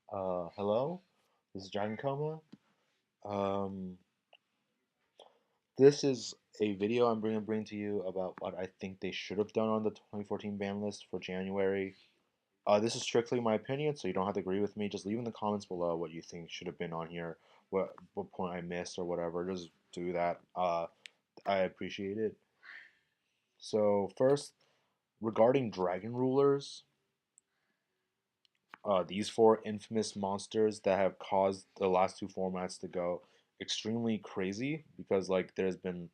Hello, this is DragonComa. Um, this is a video I'm going to bring to you about what I think they should have done on the 2014 ban list for January. This is strictly my opinion, so you don't have to agree with me. Just leave in the comments below what you think should have been on here, what point I missed or whatever. Just do that. I appreciate it. So first, regarding Dragon Rulers, these four infamous monsters that have caused the last two formats to go extremely crazy because like there's been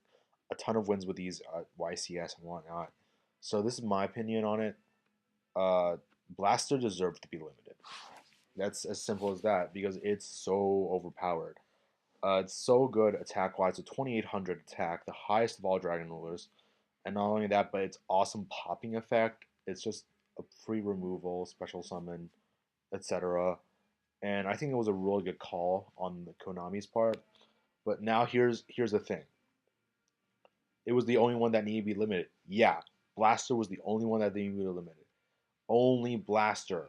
a ton of wins with these YCS and whatnot. So this is my opinion on it. Uh, Blaster deserves to be limited. That's as simple as that because it's so overpowered. It's so good attack wise, a 2800 attack, the highest of all Dragon Rulers. And not only that, but its awesome popping effect. It's just a free removal, special summon, etc. And I think it was a really good call on the Konami's part. But now here's the thing. It was the only one that needed to be limited. Yeah, Blaster was the only one that needed to be limited. Only Blaster.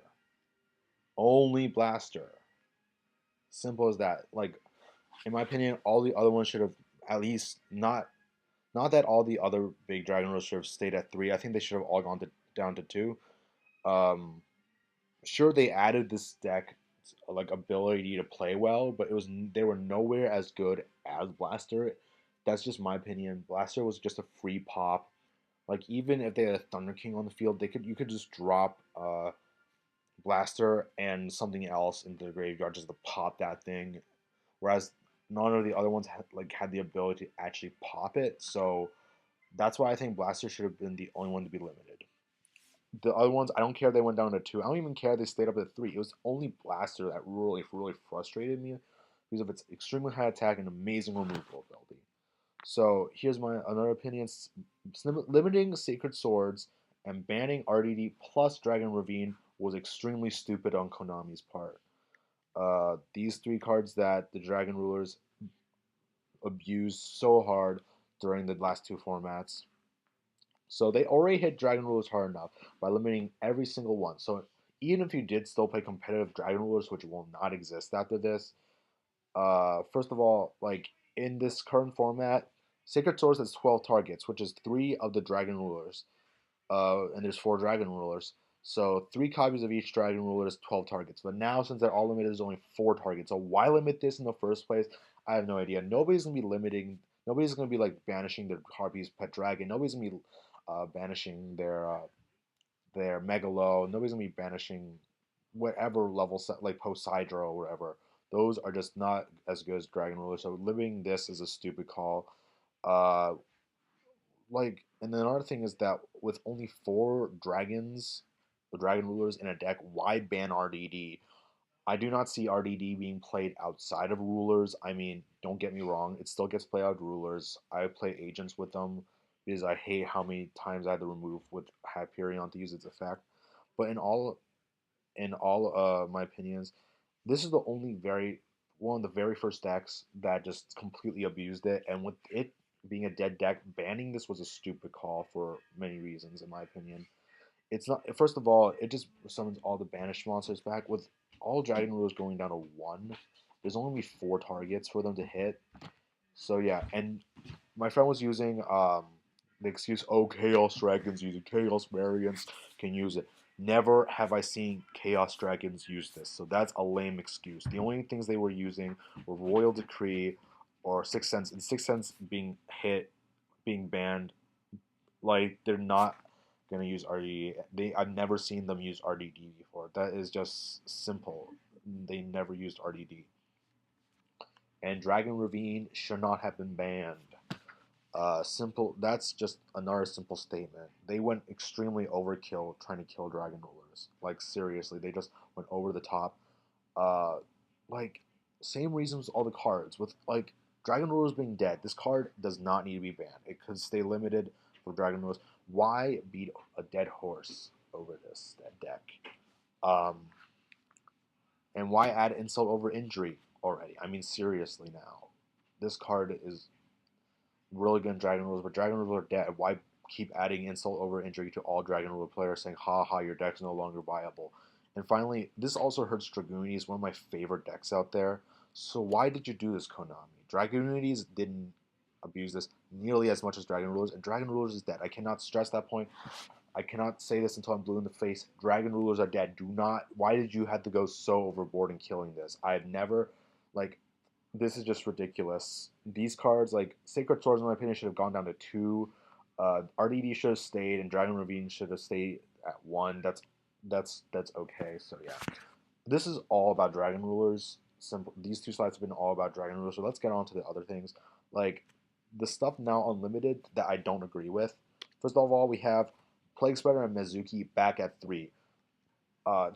Only Blaster. Simple as that. Like in my opinion, all the other ones should have at least not that all the other big Dragon Rules should have stayed at 3. I think they should have all gone down to 2. Um, sure they added this deck like ability to play well, but they were nowhere as good as Blaster. That's just my opinion. Blaster was just a free pop. Like even if they had a Thunder King on the field, you could just drop Blaster and something else into the graveyard just to pop that thing. Whereas none of the other ones had the ability to actually pop it. So that's why I think Blaster should have been the only one to be limited. The other ones, I don't care if they went down to 2. I don't even care if they stayed up at 3. It was only Blaster that really frustrated me because of its extremely high attack and amazing removal ability. So here's my another opinion: limiting Sacred Swords and banning RDD plus Dragon Ravine was extremely stupid on Konami's part. These three cards that the Dragon Rulers abused so hard during the last two formats. So they already hit Dragon Rulers hard enough by limiting every single one. So even if you did still play competitive Dragon Rulers, which will not exist after this, first of all, like in this current format, Sacred Swords has 12 targets, which is 3 of the Dragon Rulers. And there's 4 Dragon Rulers. So 3 copies of each Dragon Ruler is 12 targets. But now, since they're all limited, there's only 4 targets. So why limit this in the first place? I have no idea. Nobody's gonna be limiting. Nobody's gonna be like banishing their Harpy's Pet Dragon. Nobody's gonna be banishing their Megalo. Nobody's gonna be banishing whatever level set like Post Hydro or whatever. Those are just not as good as Dragon Ruler. So limiting this is a stupid call. Uh, and then another thing is that with only 4 dragon rulers in a deck, why ban RDD? I do not see RDD being played outside of rulers. I mean, don't get me wrong, it still gets played out of rulers. I play agents with them because I hate how many times I had to remove with Hyperion to use its effect. But in all my opinions, this is the only very one of the very first decks that just completely abused it, and with it being a dead deck, banning this was a stupid call for many reasons, in my opinion. It's not. First of all, it just summons all the banished monsters back. With all Dragon Rulers going down to 1, there's only 4 targets for them to hit. So yeah, and my friend was using the excuse, oh, Chaos Dragons using Chaos Variants can use it. Never have I seen Chaos Dragons use this, so that's a lame excuse. The only things they were using were Royal Decree or Sixth Sense, and Sixth Sense being hit, being banned. Like they're not gonna use RDD. I've never seen them use RDD before. That is just simple. They never used RDD. And Dragon Ravine should not have been banned. Simple. That's just another simple statement. They went extremely overkill trying to kill Dragon Rulers. Like seriously, they just went over the top. Uh, like same reasons all the cards with like Dragon Rulers being dead. This card does not need to be banned. It could stay limited for Dragon Rulers. Why beat a dead horse over this deck? Um, and why add insult over injury already? I mean seriously now, this card is really good in Dragon Rules, but Dragon Rules are dead. Why keep adding insult over injury to all Dragon Rule players saying, ha ha, your deck's no longer viable? And finally, this also hurts Dragoonies, one of my favorite decks out there. So why did you do this, Konami? Dragoonies didn't abuse this nearly as much as Dragon Rulers, and Dragon Rulers is dead. I cannot stress that point. I cannot say this until I'm blue in the face. Dragon Rulers are dead. Do not. Why did you have to go so overboard in killing this? I've never, like, this is just ridiculous. These cards, like Sacred Swords, in my opinion, should have gone down to 2. RDD should have stayed, and Dragon Ravine should have stayed at 1. That's okay. So yeah, this is all about Dragon Rulers. Simple. These two slides have been all about Dragon Rulers. So let's get on to the other things, like the stuff now unlimited that I don't agree with. First of all, we have Plague Spreader and Mizuki back at 3.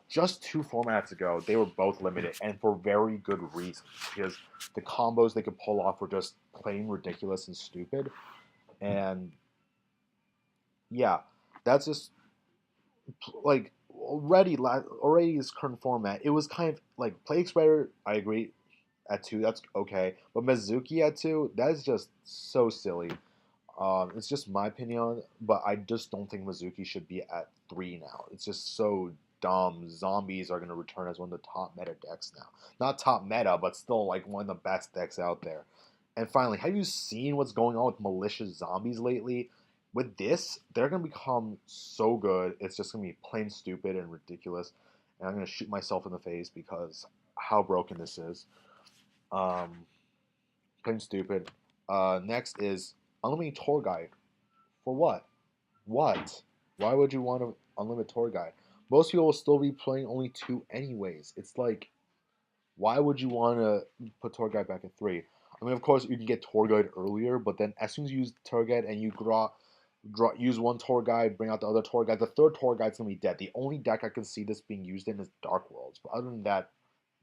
Just 2 formats ago, they were both limited, and for very good reasons, because the combos they could pull off were just plain ridiculous and stupid. And yeah, that's just like already this current format. It was kind of like Plague Spider. I agree at 2, that's okay, but Mizuki at 2, that is just so silly. It's just my opinion, but I just don't think Mizuki should be at 3 now. It's just so dumb. Zombies are going to return as one of the top meta decks now. Not top meta, but still like one of the best decks out there. And finally, have you seen what's going on with malicious zombies lately? With this, they're going to become so good. It's just going to be plain stupid and ridiculous. And I'm going to shoot myself in the face because how broken this is. Um, Plain stupid. Next is unlimited tour guide. For what? What? Why would you want to unlimited tour guide? Most people will still be playing only 2 anyways. It's like, why would you want to put tour guide back at 3? I mean, of course, you can get tour guide earlier, but then as soon as you use tour guide and you use one tour guide, bring out the other tour guide, the third tour guide's gonna be dead. The only deck I can see this being used in is Dark Worlds. But other than that,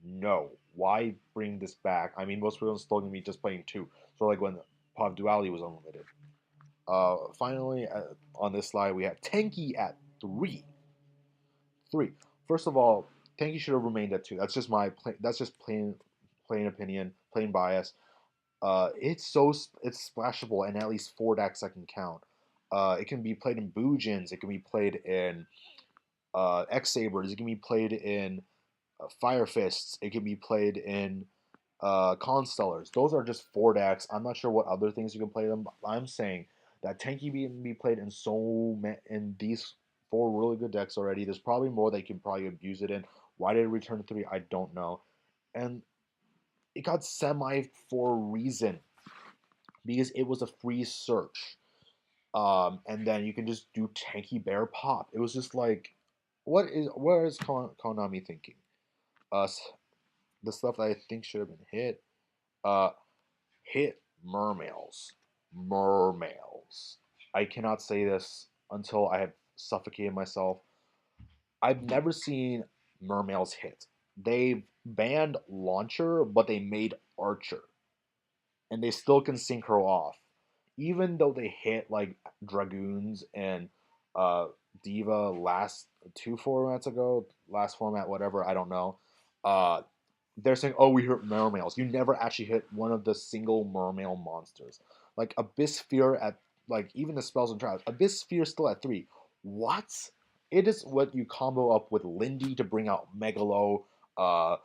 no. Why bring this back? I mean, most people are still gonna be just playing 2. So like when Pov Duality was unlimited. Finally, on this slide, we have Tenki at 3. 3. First of all, Tenki should have remained at 2. That's just that's just plain opinion, plain bias. It's splashable and at least 4 decks I can count. It can be played in Boojins. It can be played in X Sabers. It can be played in Fire Fists. It can be played in Constellars. Those are just 4 decks. I'm not sure what other things you can play them. But I'm saying that Tenki can be played in these 4 really good decks already. There's probably more they can probably abuse it in. Why did it return to 3? I don't know. And it got semi for a reason because it was a free search. And then you can just do Tanky Bear Pop. It was just like, where is Konami thinking? Uh, the stuff that I think should have been hit. Uh, Hit Mermails. Mermails. I cannot say this until I have suffocated myself. I've never seen Mermails hit. They banned Launcher, but they made Archer. And they still can synchro off. Even though they hit like Dragoons and uh, Diva last 2 formats ago, last format, whatever, I don't know. Uh, they're saying, oh, we hit mermails. You never actually hit one of the single mermail monsters. Like Abyss Sphere at, like, even the spells and traps. Abyss Sphere still at 3. What? It is what you combo up with Lindy to bring out Megalo, uh,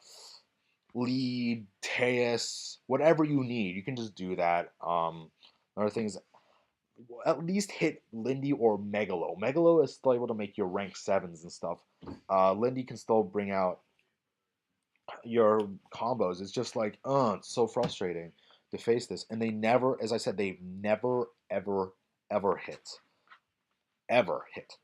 Lead, Teus, whatever you need. You can just do that. Another thing is at least hit Lindy or Megalo. Megalo is still able to make your rank 7s and stuff. Lindy can still bring out your combos. It's just like, it's so frustrating to face this. And they never, as I said, they've never, ever hit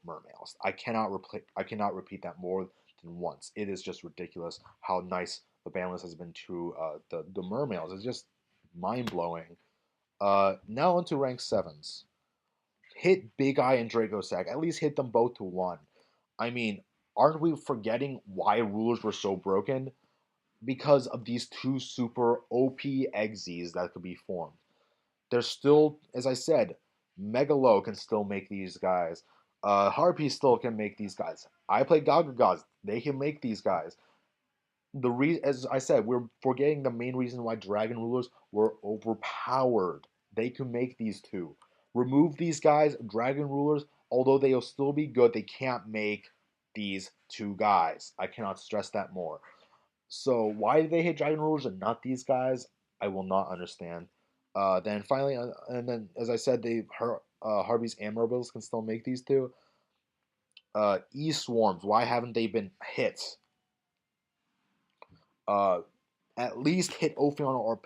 mermails. I cannot repeat that more than once. It is just ridiculous how nice the Banlist has been to the mermails. It's just mind blowing. Now onto rank 7s. Hit Big Eye and Dracossack. At least hit them both to 1. I mean, aren't we forgetting why rulers were so broken? Because of these 2 super OP Egsies that could be formed. There's still, as I said, Megalo can still make these guys. Harpy still can make these guys. I play Gagagas. They can make these guys. As I said, we're forgetting the main reason why Dragon Rulers were overpowered. They can make these 2. Remove these guys, Dragon Rulers, although they'll still be good, they can't make these two guys. I cannot stress that more. So why do they hit Dragon Rulers and not these guys? I will not understand. Then finally, and then as I said, Harvey's and Bills can still make these two. E Swarms, why haven't they been hit? Uh, at least hit Ophion or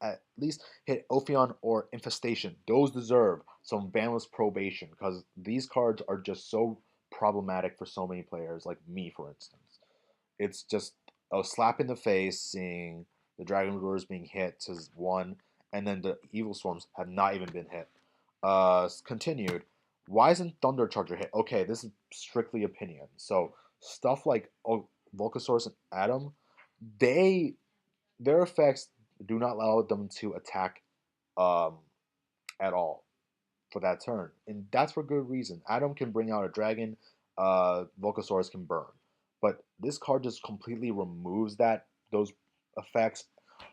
At least hit Ophion or Infestation. Those deserve some banlist probation because these cards are just so problematic for so many players, like me, for instance. It's just a slap in the face seeing the Dragon Lures being hit to one, and then the Evil Swarms have not even been hit. Continued. Why isn't Thunder Charger hit? Okay, this is strictly opinion. So stuff like Volcasaurus and Atom, they their effects do not allow them to attack um, at all for that turn, and that's for good reason. Adam can bring out a dragon, Volcasaurus can burn, but this card just completely removes those effects.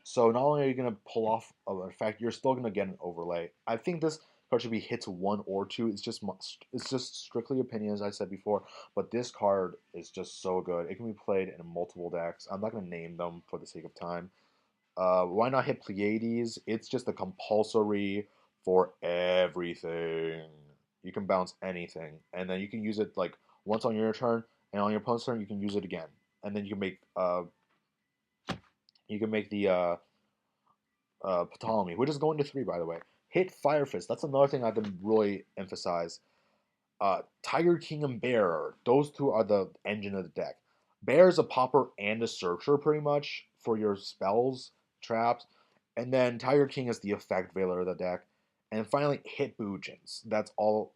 So not only are you gonna pull off an effect, you're still gonna get an overlay. I think this card should be hit to 1 or 2. It's just strictly opinion, as I said before. But this card is just so good. It can be played in multiple decks. I'm not gonna name them for the sake of time. Why not hit Pleiades? It's just a compulsory for everything. You can bounce anything, and then you can use it like once on your turn, and on your opponent's turn you can use it again, and then you can make the Ptolemy, which is going to 3 by the way. Hit Fire Fist. That's another thing I've been really emphasize. Tiger King and Bear. Those two are the engine of the deck. Bear is a popper and a searcher pretty much for your spells, traps, and then Tiger King is the effect veiler of the deck. And finally, hit Boojins. That's all.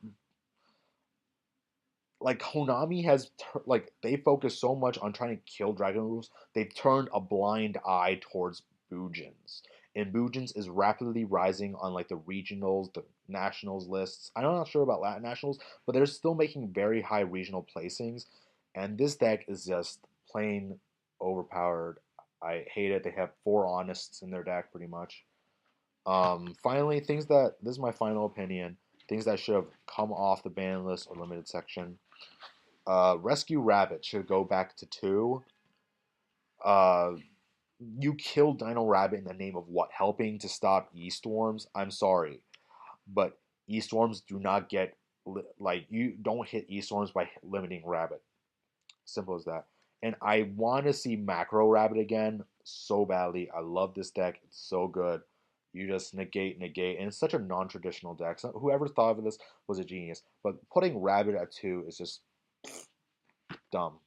Like Konami has, like they focus so much on trying to kill Dragon Rules, they've turned a blind eye towards Boojins. And Boojins is rapidly rising on like the regionals, the nationals lists. I'm not sure about Latin nationals, but they're still making very high regional placings. And this deck is just plain overpowered. I hate it. They have 4 Honest in their deck pretty much. Finally, this is my final opinion. Things that should have come off the ban list or limited section. Rescue Rabbit should go back to 2. Uh, you killed Dino Rabbit in the name of what? Helping to stop E-Storms? I'm sorry, but E-Storms do not get like you don't hit E-Storms by limiting Rabbit. Simple as that. And I want to see Macro Rabbit again so badly. I love this deck. It's so good. You just negate, and it's such a non-traditional deck. So whoever thought of this was a genius. But putting Rabbit at 2 is just dumb.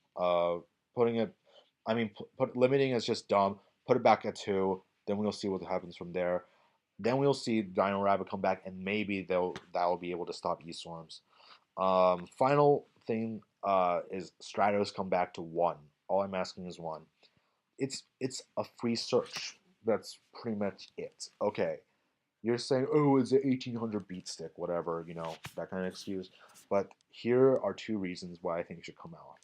Putting it, I mean, limiting is just dumb. Put it back at 2. Then we'll see what happens from there. Then we'll see Dino Rabbit come back, and maybe that'll be able to stop E-Storms. Final thing is Stratos come back to 1. All I'm asking is 1. It's a free search. That's pretty much it. Okay, you're saying, oh, it's an 1800 beat stick, whatever, that kind of excuse. But here are 2 reasons why I think it should come out.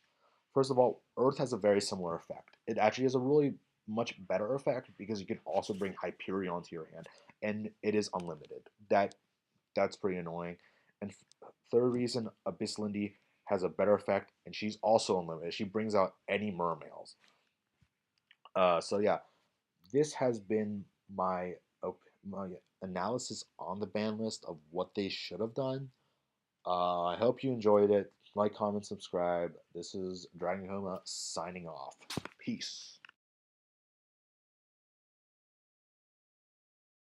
First of all, Earth has a very similar effect. It actually has a really much better effect because you can also bring Hyperion to your hand, and it is unlimited. That's pretty annoying. And third reason, Abyss Lindy has a better effect, and she's also unlimited. She brings out any mermails. So yeah, this has been my analysis on the ban list of what they should have done. I hope you enjoyed it. Like, comment, subscribe. This is DragonComa signing off. Peace.